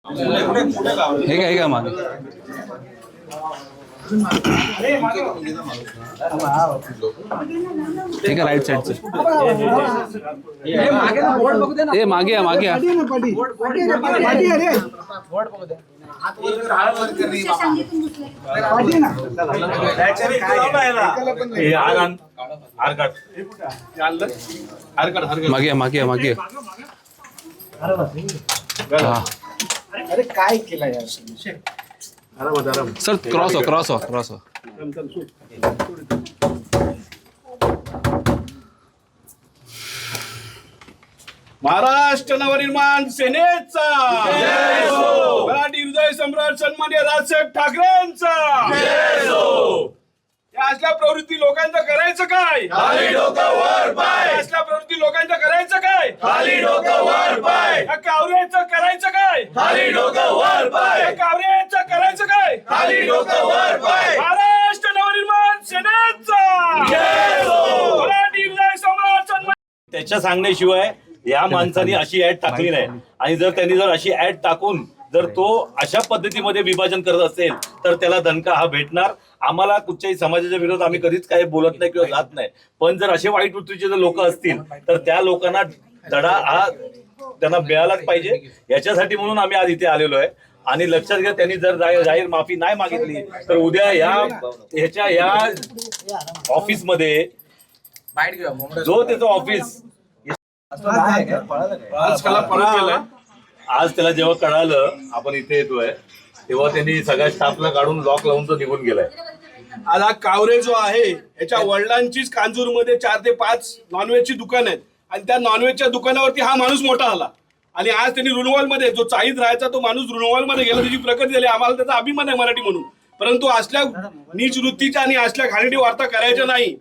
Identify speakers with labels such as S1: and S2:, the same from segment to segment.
S1: हे का मागे ठीक आहे राईट साईडचं ए मागे या मागे या मागे मागे मागे
S2: अरे काय केलं यार
S1: सर क्रॉस हो क्रॉस हो क्रॉस हो
S3: महाराष्ट्र नवनिर्माण सेनेचा मराठी हृदय सम्राट सन्माननीय राजसाहेब ठाकरेंचा या असल्या प्रवृत्ती लोकांचं करायचं काय? खाली डोकं वर पाय. असल्या प्रवृत्ती लोकांचं करायचं काय? खाली डोकं वर पाय. या कावऱ्याचं करायचं काय? खाली डोकं वर पाय. या कावऱ्याचं करायचं काय? खाली डोकं वर पाय. महाराष्ट्र नवनिर्माण सेनेचा मराठी हृदय सम्राट सन्मान.
S4: त्याच्या सांगण्याशिवाय या माणसाने अशी ऍड टाकली नाही आणि जर त्यांनी जर अशी ऍड टाकून जर तो अशा पद्धतीमध्ये विभाजन करत असेल तर त्याला दणका हा भेटणार. आम्हाला कुठच्याही समाजाच्या विरोधात आम्ही कधीच काही बोलत नाही किंवा जात नाही, पण जर असे वाईट वृत्तीचे जर लोक असतील तर त्या लोकांना धडा हा त्यांना मिळालाच पाहिजे. याच्यासाठी म्हणून आम्ही आज इथे आलेलो आहे. आणि लक्षात घ्या, त्यांनी जर जाहीर माफी नाही मागितली तर उद्या या ऑफिसमध्ये जो त्याचं ऑफिस आज त्याला जेव्हा कळालं आपण इथे येतोय तेव्हा त्यांनी सगळ्या स्टाफला काढून लॉक लावून तो निघून गेलाय.
S3: आज हा कावरे जो आहे याच्या वडिलांचीच कांजूरमध्ये 4 ते 5 नॉनव्हेजची दुकान आहेत आणि त्या नॉनव्हेजच्या दुकानावरती हा माणूस मोठा आला आणि आज त्यांनी रुणवालमध्ये जो चाळीत राहायचा तो माणूस रुणवालमध्ये गेला, त्याची प्रगती झाली. आम्हाला त्याचा अभिमान आहे मराठी म्हणून. परंतु असल्या नीच वृत्तीच्या आणि असल्या घाणेरडी वार्ता करायच्या नाही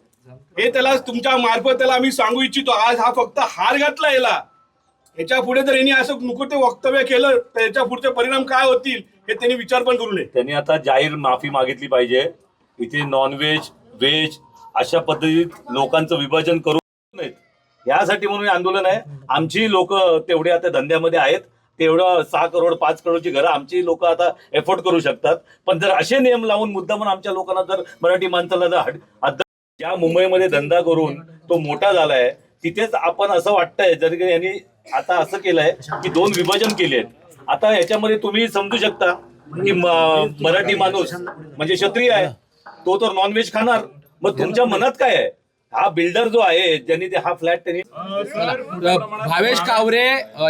S3: हे त्याला तुमच्या मार्फत त्याला आम्ही सांगू इच्छितो. आज हा फक्त हार घातला याला. याच्या पुढे जर यांनी असं नुकते वक्तव्य केलं तर याच्या पुढचे परिणाम काय होतील हे त्यांनी विचार पण करू नये.
S4: त्यांनी आता जाहीर माफी मागितली पाहिजे. इथे नॉनव्हेज व्हेज अशा पद्धतीत लोकांचं विभाजन करू नयेत यासाठी म्हणून आंदोलन आहे. आमची लोक तेवढे आता धंद्यामध्ये आहेत, तेवढं 6 करोड 5 करोडची घरं आमची लोक आता एफोर्ड करू शकतात. पण जर असे नियम लावून मुद्दा म्हणून आमच्या लोकांना जर मराठी माणसाला जर ज्या मुंबईमध्ये धंदा करून तो मोठा झालाय तिथेच आपण असं वाटतंय जर यांनी आता असं केलंय की 2 विभाजन केले आहेत. आता याच्यामध्ये तुम्ही समजू शकता की मराठी माणूस म्हणजे क्षत्रिय आहे, तो तर नॉनव्हेज खाणार. मग तुमच्या मनात काय आहे? हा बिल्डर जो आहे ज्यांनी हा फ्लॅट त्यांनी
S1: भावेश कावरे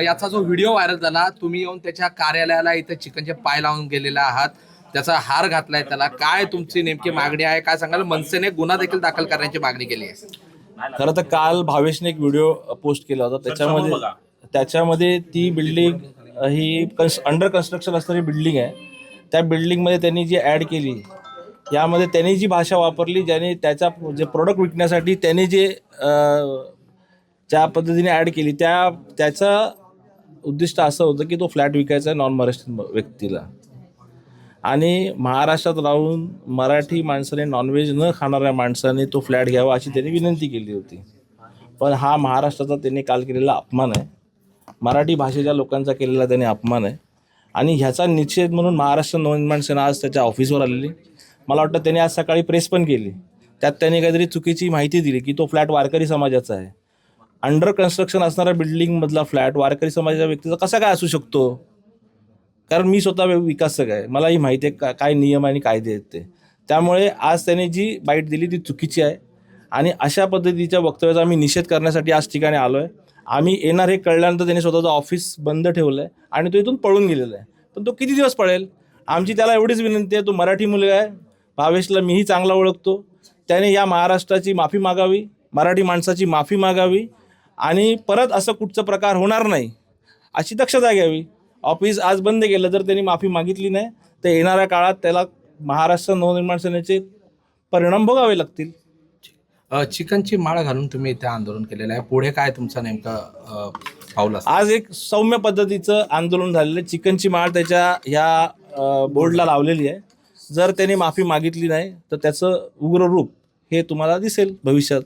S1: याचा जो व्हिडिओ व्हायरल झाला, तुम्ही येऊन त्याच्या कार्यालयाला इथे चिकनचे पाय लावून गेलेला आहात, त्याचा हार घातलाय त्याला, काय तुमची नेमकी मागणी आहे? काय सांगाल? मनसेने गुन्हा देखील दाखल करण्याची मागणी केली आहे.
S5: खरं तर काल भावेशने एक व्हिडिओ पोस्ट केला होता. त्याच्यामध्ये ती बिल्डिंग ही अंडर कन्स्ट्रक्शन असणारी बिल्डिंग आहे. त्या बिल्डिंगमध्ये त्यांनी जी ॲड केली यामध्ये त्यांनी जी भाषा वापरली, ज्याने त्याचा जे प्रोडक्ट विकण्यासाठी त्यांनी जे ज्या पद्धतीने ॲड केली त्याचा उद्दिष्ट असं होतं की तो फ्लॅट विकायचा नॉन महाराष्ट्रीयन व्यक्तीला. आणि महाराष्ट्रात राहून मराठी माणसाने नॉनव्हेज न खाणाऱ्या माणसाने तो फ्लॅट घ्यावा अशी त्यांनी विनंती केली होती. पण हा महाराष्ट्राचा त्यांनी काल केलेला अपमान आहे, मराठी भाषेच्या लोकांचा केलेला त्यांनी अपमान आहे. आणि ह्याचा निषेध म्हणून महाराष्ट्र नवनिर्माण सेना आज त्याच्या ऑफिसवर आलेली. मला वाटतं त्यांनी आज सकाळी प्रेस पण केली, त्यात त्यांनी काहीतरी चुकीची माहिती दिली की तो फ्लॅट वारकरी समाजाचा आहे. अंडर कन्स्ट्रक्शन असणाऱ्या बिल्डिंगमधला फ्लॅट वारकरी समाजाच्या व्यक्तीचा कसा काय असू शकतो? कारण मी स्वतः विकासक आहे, मलाही माहिती आहे काय नियम आणि कायदे आहेत ते. त्यामुळे आज त्यांनी जी बाईट दिली ती चुकीची आहे आणि अशा पद्धतीच्या वक्तव्याचा आम्ही निषेध करण्यासाठी आज ठिकाणी आलो आहे. आम्ही येणार हे कळल्यानंतर त्यांनी स्वतःचं ऑफिस बंद ठेवलं आहे आणि तो इथून पळून गेलेला आहे. पण तो किती दिवस पळेल? आमची त्याला एवढीच विनंती आहे, तो मराठी मुलगा आहे, भावेशला मीही चांगला ओळखतो, त्याने या महाराष्ट्राची माफी मागावी, मराठी माणसाची माफी मागावी आणि परत असं कुठचा प्रकार होणार नाही अशी दक्षता घ्यावी. ऑफिस आज बंद केलं जर त्यांनी माफी मागितली नाही तर येणाऱ्या काळात त्याला महाराष्ट्र नवनिर्माण सेनेचे परिणाम भोगावे लागतील.
S1: चिकनची माळ घालून तुम्ही इथे आंदोलन केलेलं आहे, पुढे काय तुमचं नेमकं पाऊल असतं?
S5: आज एक सौम्य पद्धतीचं आंदोलन झालेलं आहे. चिकनची माळ त्याच्या ह्या बोर्डला लावलेली आहे. जर त्यांनी माफी मागितली नाही तर त्याचं उग्र रूप हे तुम्हाला दिसेल भविष्यात.